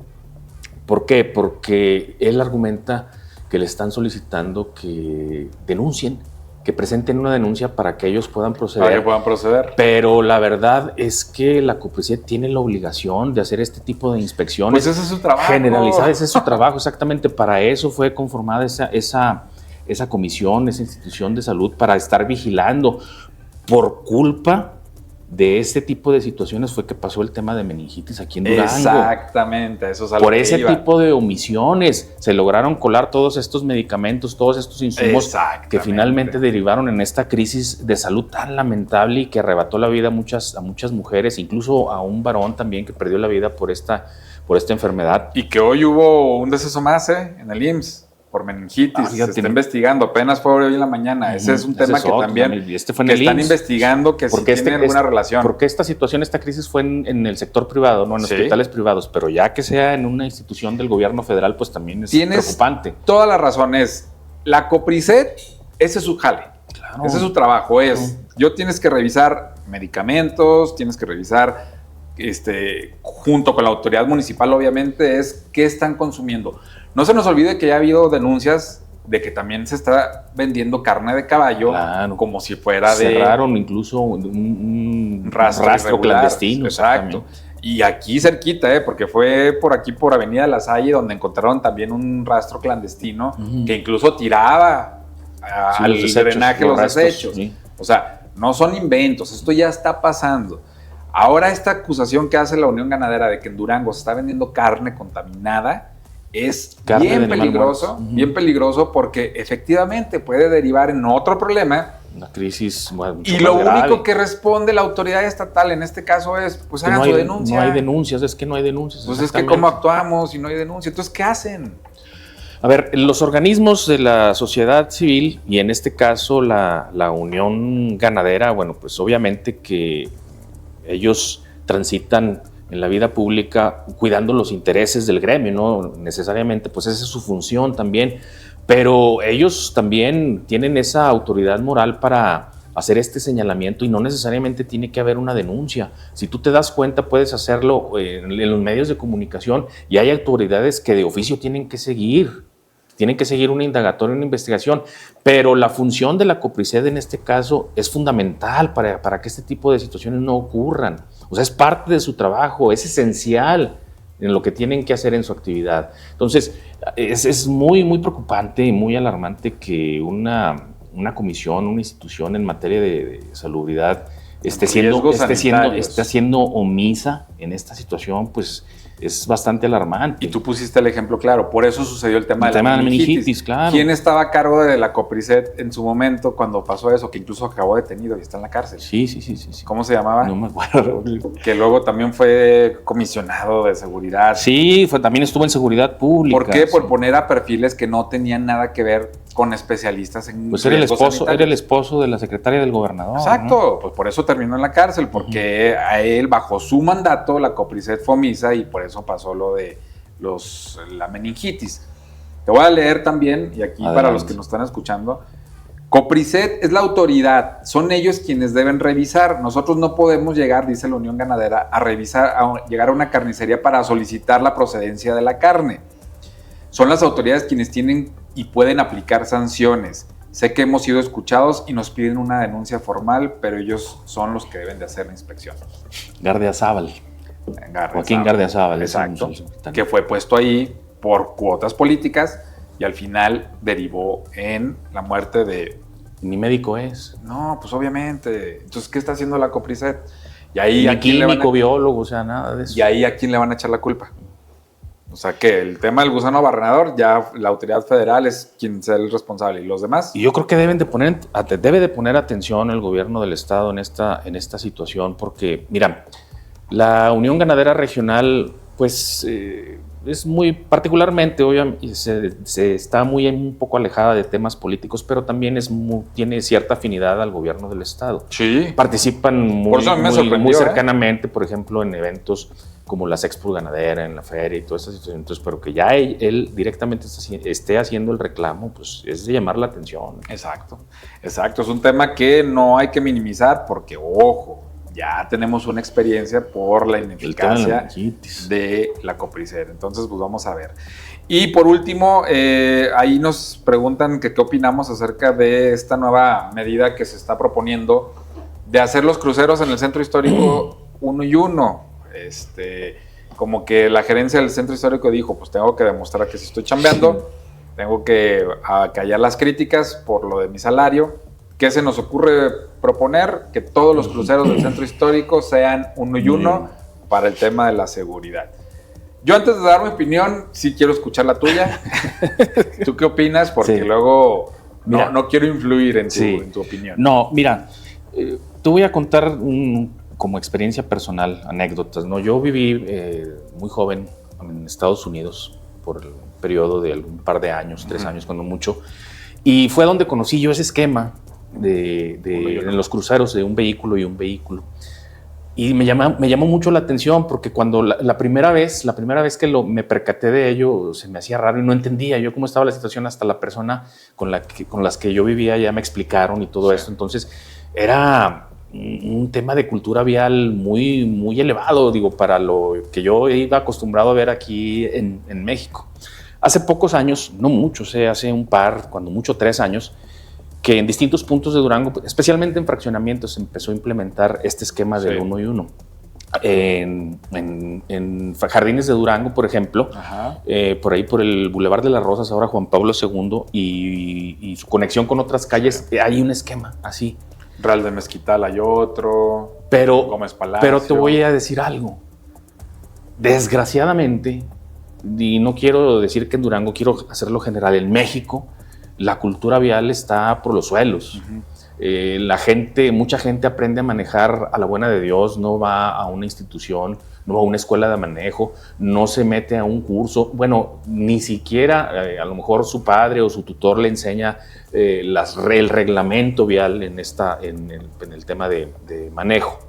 ¿Por qué? Porque él argumenta que le están solicitando que denuncien, que presenten una denuncia para que ellos puedan proceder. Pero la verdad es que la COPRISED tiene la obligación de hacer este tipo de inspecciones. Pues ese es su trabajo. Generalizada, ese es su trabajo, exactamente. Para eso fue conformada esa comisión, esa institución de salud, para estar vigilando. Por culpa de este tipo de situaciones fue que pasó el tema de meningitis aquí en Durango. Exactamente, eso es algo por ese tipo de omisiones se lograron colar todos estos medicamentos, todos estos insumos que finalmente derivaron en esta crisis de salud tan lamentable y que arrebató la vida a muchas mujeres, incluso a un varón también que perdió la vida por esta enfermedad. Y que hoy hubo un deceso más en el IMSS. Por meningitis, se está investigando, apenas fue hoy en la mañana. Ese es un tema que también que están investigando, que sí tiene alguna relación. Porque esta crisis fue en el sector privado, no en hospitales privados, pero ya que sea en una institución del gobierno federal, pues también es preocupante. Toda la razón es, la COPRISED, ese es su jale, claro, ese es su trabajo, yo tienes que revisar medicamentos, tienes que revisar, junto con la autoridad municipal, obviamente, es qué están consumiendo. No se nos olvide que ya ha habido denuncias de que también se está vendiendo carne de caballo, claro, como si fuera Cerraron incluso un rastro clandestino. Exacto. Y aquí cerquita, porque fue por aquí, por Avenida de la Salle, donde encontraron también un rastro clandestino que incluso tiraba al drenaje los desechos. Sí. O sea, no son inventos, esto ya está pasando. Ahora esta acusación que hace la Unión Ganadera de que en Durango se está vendiendo carne contaminada es bien peligroso porque efectivamente puede derivar en otro problema. Una crisis y lo único que responde la autoridad estatal en este caso es, pues hagan su denuncia. No hay denuncias, es que no hay denuncias. Pues es que cómo actuamos si no hay denuncia. Entonces, ¿qué hacen? A ver, los organismos de la sociedad civil y en este caso la Unión Ganadera, bueno, pues obviamente que ellos transitan en la vida pública cuidando los intereses del gremio, no necesariamente, pues esa es su función también, pero ellos también tienen esa autoridad moral para hacer este señalamiento y no necesariamente tiene que haber una denuncia. Si tú te das cuenta, puedes hacerlo en los medios de comunicación y hay autoridades que de oficio tienen que seguir una indagatoria, una investigación, pero la función de la COPRISED en este caso es fundamental para que este tipo de situaciones no ocurran. O sea, es parte de su trabajo, es esencial en lo que tienen que hacer en su actividad. Entonces, es muy, muy preocupante y muy alarmante que una comisión, una institución en materia de salubridad esté siendo omisa en esta situación, pues es bastante alarmante. Y tú pusiste el ejemplo claro, por eso sucedió el tema de la meningitis. Claro. ¿Quién estaba a cargo de la COPRISED en su momento cuando pasó eso, que incluso acabó detenido y está en la cárcel? Sí. ¿Cómo se llamaba? No me acuerdo. Que luego también fue comisionado de seguridad. Sí, también estuvo en seguridad pública. ¿Por qué? Por poner a perfiles que no tenían nada que ver con especialistas en pues era el esposo de la secretaria del gobernador. Exacto, ¿no? Pues por eso terminó en la cárcel, porque a él, bajo su mandato, la COPRISED fue omisa y por eso pasó lo de la meningitis. Te voy a leer también, y aquí para los que nos están escuchando, COPRISED es la autoridad, son ellos quienes deben revisar. Nosotros no podemos llegar, dice la Unión Ganadera, llegar a una carnicería para solicitar la procedencia de la carne. Son las autoridades quienes tienen y pueden aplicar sanciones. Sé que hemos sido escuchados y nos piden una denuncia formal, pero ellos son los que deben de hacer la inspección. Gardiazabal. Joaquín Gardiazabal. Exacto. Que fue puesto ahí por cuotas políticas y al final derivó en la muerte de... Ni médico es. No, pues obviamente. Entonces, ¿qué está haciendo la Copricet? Y ahí ni químico, biólogo, o sea, nada de eso. Y ahí, ¿a quién le van a echar la culpa? O sea, que el tema del gusano barrenador, ya la autoridad federal es quien sea el responsable. ¿Y los demás? Y yo creo que debe de poner atención el gobierno del estado en esta situación, porque, mira, la Unión Ganadera Regional, pues, es muy particularmente, obviamente, se está un poco alejada de temas políticos, pero también tiene cierta afinidad al gobierno del estado. Sí. Participan muy cercanamente, por ejemplo, en eventos como las Expo Ganadera, en la feria y todas esas situaciones. Entonces, pero que ya él directamente esté haciendo el reclamo, pues es de llamar la atención. Exacto. Es un tema que no hay que minimizar porque, ojo, ya tenemos una experiencia por la ineficacia de la Copricet. Entonces, pues vamos a ver. Y por último, ahí nos preguntan que qué opinamos acerca de esta nueva medida que se está proponiendo de hacer los cruceros en el centro histórico 1 y 1. Como que la gerencia del centro histórico dijo, pues tengo que demostrar que sí estoy chambeando, tengo que acallar las críticas por lo de mi salario. ¿Qué se nos ocurre proponer? Que todos los cruceros del centro histórico sean 1 y 1 para el tema de la seguridad. Yo antes de dar mi opinión, sí quiero escuchar la tuya. ¿Tú qué opinas? Porque luego no quiero influir en tu opinión. No, mira, te voy a contar como experiencia personal, anécdotas, ¿no? Yo viví muy joven en Estados Unidos por el periodo de un par de años, 3 años cuando mucho, y fue donde conocí yo ese esquema en los cruceros de un vehículo y un vehículo. Y me llamó mucho la atención porque cuando la primera vez que me percaté de ello, se me hacía raro y no entendía yo cómo estaba la situación hasta la persona con las que yo vivía ya me explicaron y todo eso. Entonces era un tema de cultura vial muy, muy elevado, digo, para lo que yo iba acostumbrado a ver aquí en México. Hace pocos años, no muchos, hace un par, cuando mucho 3 años, que en distintos puntos de Durango, especialmente en fraccionamientos, se empezó a implementar este esquema del 1 y 1. En Jardines de Durango, por ejemplo, por ahí por el Boulevard de las Rosas, ahora Juan Pablo II, y su conexión con otras calles, hay un esquema así. Real de Mezquital hay otro, Gómez Palacio. Pero te voy a decir algo. Desgraciadamente, y no quiero decir que en Durango, quiero hacerlo general, en México, la cultura vial está por los suelos. Mucha gente aprende a manejar a la buena de Dios, no va a una institución, no va a una escuela de manejo, no se mete a un curso. Bueno, ni siquiera a lo mejor su padre o su tutor le enseña el reglamento vial en el tema de manejo.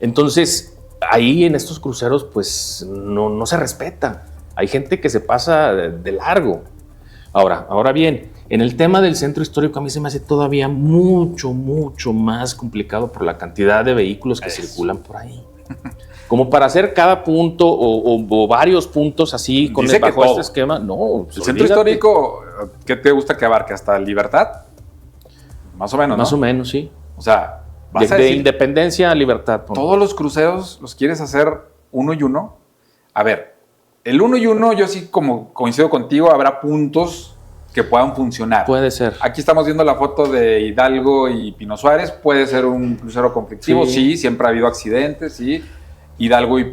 Entonces, ahí en estos cruceros, pues no se respeta. Hay gente que se pasa de largo. Ahora bien, en el tema del centro histórico a mí se me hace todavía mucho, mucho más complicado por la cantidad de vehículos que circulan por ahí. Como para hacer cada punto o varios puntos así bajo este esquema. No, el centro histórico, ¿qué te gusta que abarque? ¿Hasta Libertad? Más o menos, ¿no? Más o menos, sí. O sea, de Independencia a Libertad. Todos los cruceros los quieres hacer 1 y 1. A ver, el 1 y 1, yo sí como coincido contigo, habrá puntos que puedan funcionar. Puede ser. Aquí estamos viendo la foto de Hidalgo y Pino Suárez. Puede ser un crucero conflictivo, sí, siempre ha habido accidentes, sí. Hidalgo y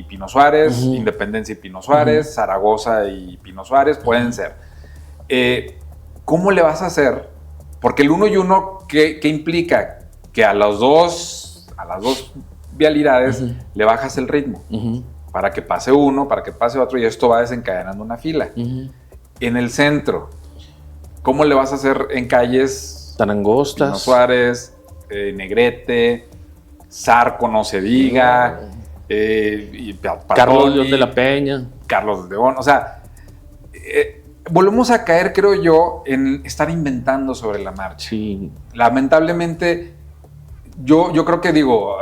Pino Suárez, Independencia y Pino Suárez, Zaragoza y Pino Suárez, pueden ser. ¿Cómo le vas a hacer? Porque el 1 y 1, ¿qué implica? Que a las dos vialidades le bajas el ritmo. Para que pase uno, para que pase otro, y esto va desencadenando una fila. En el centro, ¿cómo le vas a hacer en calles tan angostas? Pino Suárez, Negrete, Zarco, no se diga, Carlos León de la Peña. Carlos León, o sea, volvemos a caer, creo yo, en estar inventando sobre la marcha. Sí. Lamentablemente, yo creo que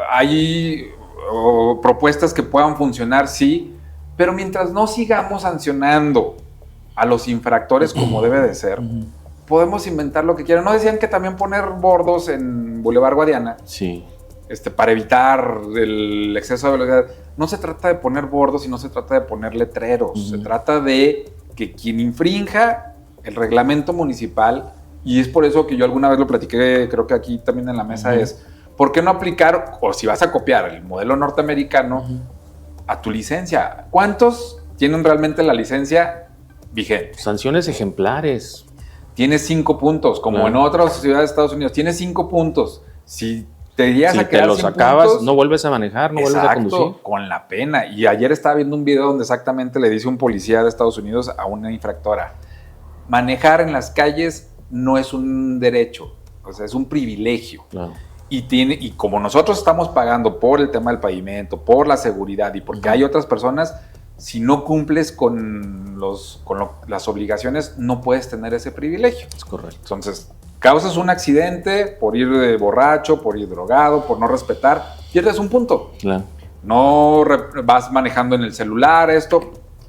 hay propuestas que puedan funcionar, sí, pero mientras no sigamos sancionando a los infractores como debe de ser, podemos inventar lo que quieran. ¿No decían que también poner bordos en Boulevard Guadiana? Sí. para evitar el exceso de velocidad. No se trata de poner bordos y no se trata de poner letreros. Se trata de que quien infrinja el reglamento municipal, y es por eso que yo alguna vez lo platiqué, creo que aquí también en la mesa, es ¿por qué no aplicar, o si vas a copiar el modelo norteamericano, a tu licencia? ¿Cuántos tienen realmente la licencia vigente? Sanciones ejemplares. Tienes 5 puntos, como en otras ciudades de Estados Unidos. Tienes 5 puntos. Si te llegas a quedar te los sin acabas, puntos, no vuelves a manejar, no vuelves a conducir. Con la pena. Y ayer estaba viendo un video donde exactamente le dice un policía de Estados Unidos a una infractora: manejar en las calles no es un derecho, o sea, es un privilegio. Claro. Y como nosotros estamos pagando por el tema del pavimento, por la seguridad y porque hay otras personas, si no cumples con las obligaciones, no puedes tener ese privilegio. Es correcto. Entonces, causas un accidente por ir de borracho, por ir drogado, por no respetar, pierdes un punto. Claro. No vas manejando en el celular,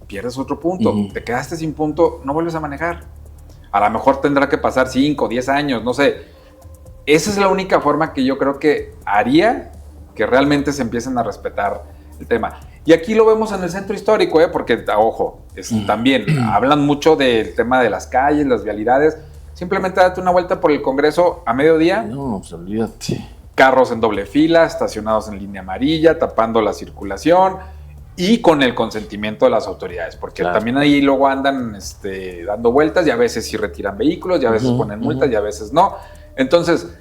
pierdes otro punto. Te quedaste sin punto, no vuelves a manejar. A lo mejor tendrá que pasar 5, 10 años, no sé. Esa es la única forma que yo creo que haría que realmente se empiecen a respetar el tema. Y aquí lo vemos en el centro histórico, porque, ojo, también hablan mucho del tema de las calles, las vialidades. Simplemente date una vuelta por el Congreso a mediodía. No, pues olvídate. Carros en doble fila, estacionados en línea amarilla, tapando la circulación y con el consentimiento de las autoridades, porque también ahí luego andan dando vueltas y a veces sí retiran vehículos, y a veces ponen multas y a veces no. Entonces,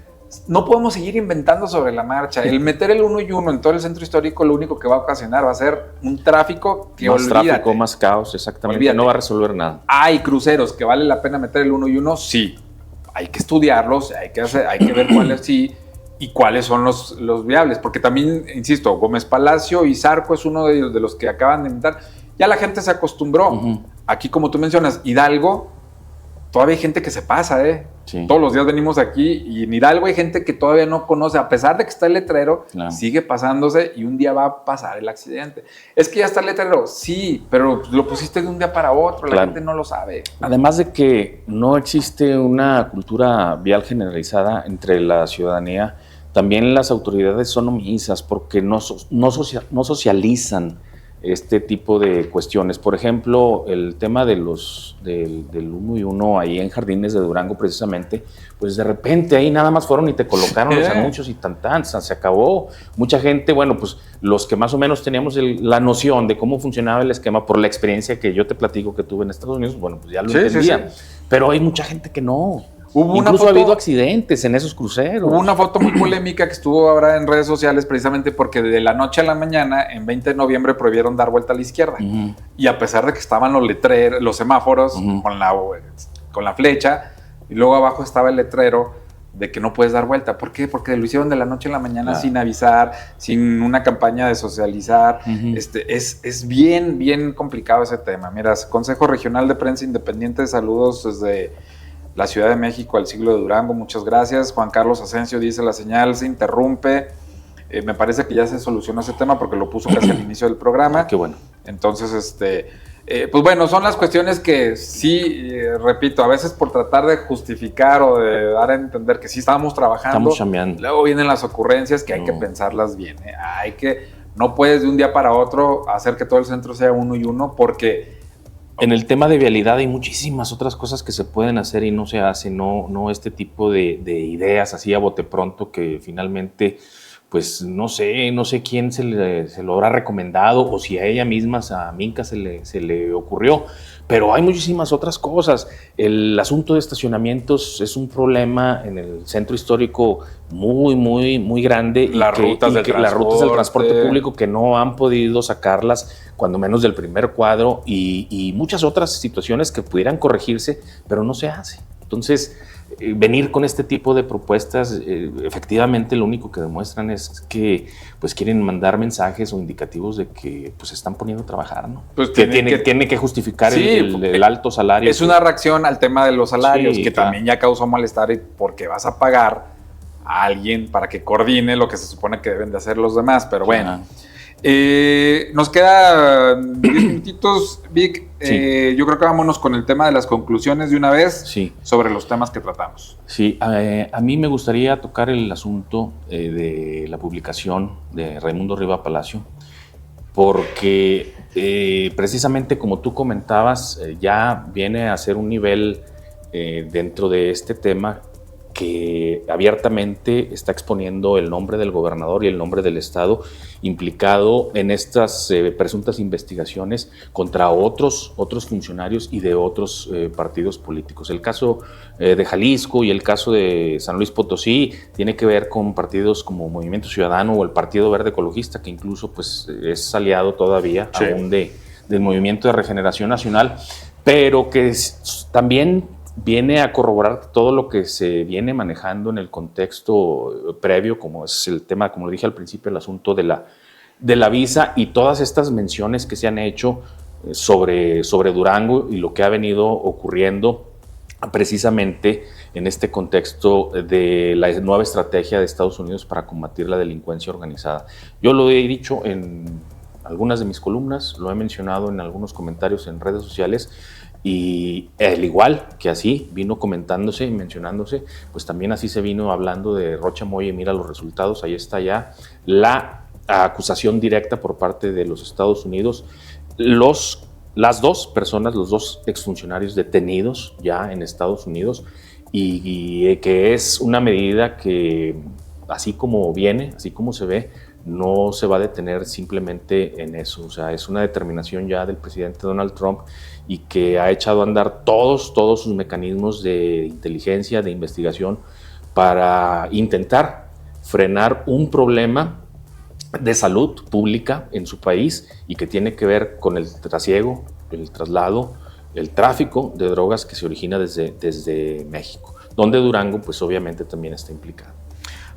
no podemos seguir inventando sobre la marcha. El meter el 1 y 1 en todo el centro histórico lo único que va a ocasionar va a ser un tráfico que más tráfico, más caos, exactamente. Olvídate. No va a resolver nada. Hay cruceros que vale la pena meter el 1 y 1, sí. Hay que estudiarlos, hay que ver cuáles sí y cuáles son los viables. Porque también, insisto, Gómez Palacio y Zarco es uno de los que acaban de inventar. Ya la gente se acostumbró. Aquí, como tú mencionas, Hidalgo, todavía hay gente que se pasa, Sí. Todos los días venimos aquí y en Hidalgo hay gente que todavía no conoce, a pesar de que está el letrero, sigue pasándose y un día va a pasar el accidente. Es que ya está el letrero, sí, pero lo pusiste de un día para otro, la gente no lo sabe. Además de que no existe una cultura vial generalizada entre la ciudadanía, también las autoridades son omisas porque no socializan este tipo de cuestiones. Por ejemplo, el tema del 1 y 1 ahí en Jardines de Durango, precisamente, pues de repente ahí nada más fueron y te colocaron los anuncios y se acabó. Mucha gente, bueno, pues los que más o menos teníamos la noción de cómo funcionaba el esquema por la experiencia que yo te platico que tuve en Estados Unidos, bueno, pues ya lo entendía. Pero hay mucha gente que no. Incluso ha habido accidentes en esos cruceros. Hubo una foto muy polémica que estuvo ahora en redes sociales precisamente porque de la noche a la mañana, en 20 de noviembre, prohibieron dar vuelta a la izquierda. Y a pesar de que estaban los semáforos con la flecha, y luego abajo estaba el letrero de que no puedes dar vuelta. ¿Por qué? Porque lo hicieron de la noche a la mañana sin avisar, sin una campaña de socializar. Es bien, bien complicado ese tema. Mira, Consejo Regional de Prensa Independiente, saludos desde la Ciudad de México al siglo de Durango, muchas gracias. Juan Carlos Asensio dice: la señal se interrumpe. Me parece que ya se solucionó ese tema porque lo puso casi al inicio del programa. Qué bueno. Entonces, pues bueno, son las cuestiones que sí, repito, a veces por tratar de justificar o de dar a entender que sí estábamos trabajando, estamos chambeando. Luego vienen las ocurrencias que hay que pensarlas bien. No puedes de un día para otro hacer que todo el centro sea 1 y 1 porque... En el tema de vialidad hay muchísimas otras cosas que se pueden hacer y no se hacen, no este tipo de ideas así a bote pronto que finalmente, pues no sé quién se lo habrá recomendado o si a ella misma, a Minka se le ocurrió, pero hay muchísimas otras cosas. El asunto de estacionamientos es un problema en el centro histórico muy, muy, muy grande. Las rutas del transporte público que no han podido sacarlas, cuando menos del primer cuadro, y muchas otras situaciones que pudieran corregirse, pero no se hace. Entonces, venir con este tipo de propuestas, efectivamente lo único que demuestran es que pues quieren mandar mensajes o indicativos de que pues se están poniendo a trabajar, ¿no? Pues tiene que justificar el alto salario. Es una reacción al tema de los salarios, que también ya causó malestar porque vas a pagar a alguien para que coordine lo que se supone que deben de hacer los demás, pero bueno. Nos queda 10 minutitos, Vic. Sí. Yo creo que vámonos con el tema de las conclusiones de una vez Sí. sobre los temas que tratamos. Sí, a mí me gustaría tocar el asunto de la publicación de Raimundo Riva Palacio, porque precisamente como tú comentabas, ya viene a ser un nivel dentro de este tema que abiertamente está exponiendo el nombre del gobernador y el nombre del Estado implicado en estas presuntas investigaciones contra otros funcionarios y de otros partidos políticos. El caso de Jalisco y el caso de San Luis Potosí tiene que ver con partidos como Movimiento Ciudadano o el Partido Verde Ecologista, que incluso pues, es aliado todavía aún del Movimiento de Regeneración Nacional, pero que también viene a corroborar todo lo que se viene manejando en el contexto previo, como es el tema, como lo dije al principio, el asunto de la visa y todas estas menciones que se han hecho sobre Durango y lo que ha venido ocurriendo precisamente en este contexto de la nueva estrategia de Estados Unidos para combatir la delincuencia organizada. Yo lo he dicho en algunas de mis columnas, lo he mencionado en algunos comentarios en redes sociales, y al igual que así vino comentándose y mencionándose, pues también así se vino hablando de Rocha Moya. Mira los resultados, ahí está ya la acusación directa por parte de los Estados Unidos. Las dos personas, los dos exfuncionarios detenidos ya en Estados Unidos, y que es una medida que así como viene, así como se ve, no se va a detener simplemente en eso. O sea, es una determinación ya del presidente Donald Trump y que ha echado a andar todos sus mecanismos de inteligencia, de investigación, para intentar frenar un problema de salud pública en su país y que tiene que ver con el trasiego, el traslado, el tráfico de drogas que se origina desde México, donde Durango pues obviamente también está implicado.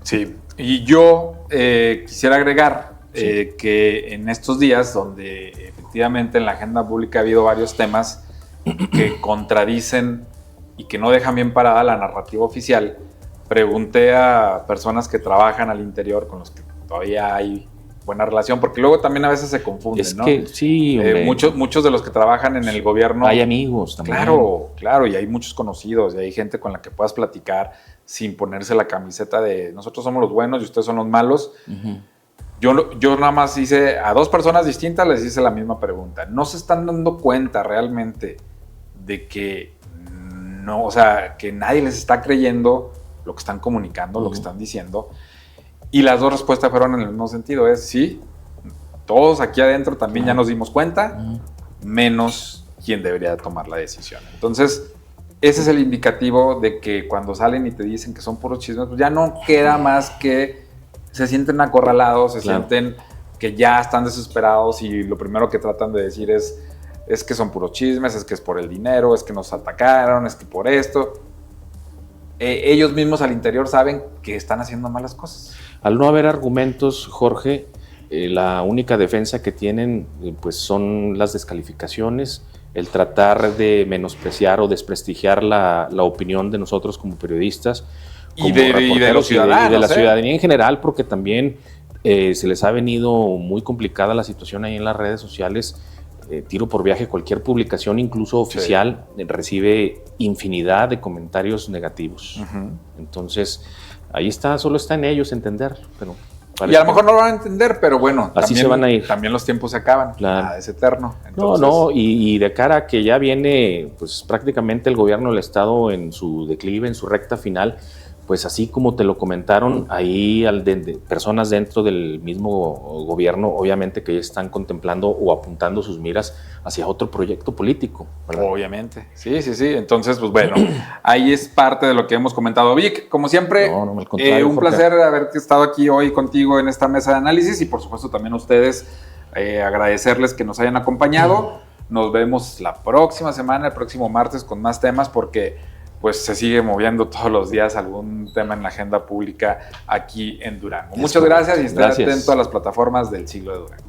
Sí, y yo quisiera agregar que en estos días, donde efectivamente en la agenda pública ha habido varios temas que contradicen y que no dejan bien parada la narrativa oficial, pregunté a personas que trabajan al interior con los que todavía hay buena relación, porque luego también a veces se confunden, es ¿no? Que sí, muchos de los que trabajan en el gobierno... Hay amigos también. Claro, y hay muchos conocidos, y hay gente con la que puedas platicar sin ponerse la camiseta de nosotros somos los buenos y ustedes son los malos. Uh-huh. Yo nada más hice, a dos personas distintas les hice la misma pregunta. ¿No se están dando cuenta realmente de que no, o sea, que nadie les está creyendo lo que están comunicando, lo que están diciendo? Y las dos respuestas fueron en el mismo sentido, es sí, todos aquí adentro también ya nos dimos cuenta, menos quien debería tomar la decisión. Entonces, ese es el indicativo de que cuando salen y te dicen que son puros chismes, pues ya no queda más que se sienten acorralados, se sienten que ya están desesperados y lo primero que tratan de decir es que son puros chismes, es que es por el dinero, es que nos atacaron, es que por esto. Ellos mismos al interior saben que están haciendo malas cosas. Al no haber argumentos, Jorge, la única defensa que tienen pues son las descalificaciones, el tratar de menospreciar o desprestigiar la opinión de nosotros como periodistas, y de los ciudadanos, y de la ciudadanía en general, porque también se les ha venido muy complicada la situación ahí en las redes sociales. Tiro por viaje, cualquier publicación, incluso oficial, recibe infinidad de comentarios negativos. Uh-huh. Entonces, ahí está, solo está en ellos entender, pero... Y a lo mejor no lo van a entender, pero bueno, así también, se van a ir. También los tiempos se acaban, claro. Es eterno. Entonces... y de cara a que ya viene pues prácticamente el gobierno del Estado en su declive, en su recta final, pues así como te lo comentaron, ahí personas dentro del mismo gobierno, obviamente que ya están contemplando o apuntando sus miras hacia otro proyecto político, ¿verdad? Obviamente, sí. Entonces, pues bueno, ahí es parte de lo que hemos comentado. Vic, como siempre, al contrario, un placer haber estado aquí hoy contigo en esta mesa de análisis y por supuesto también a ustedes agradecerles que nos hayan acompañado. Nos vemos la próxima semana, el próximo martes con más temas porque pues se sigue moviendo todos los días algún tema en la agenda pública aquí en Durango. Muchas gracias y estén atentos a las plataformas del Siglo de Durango.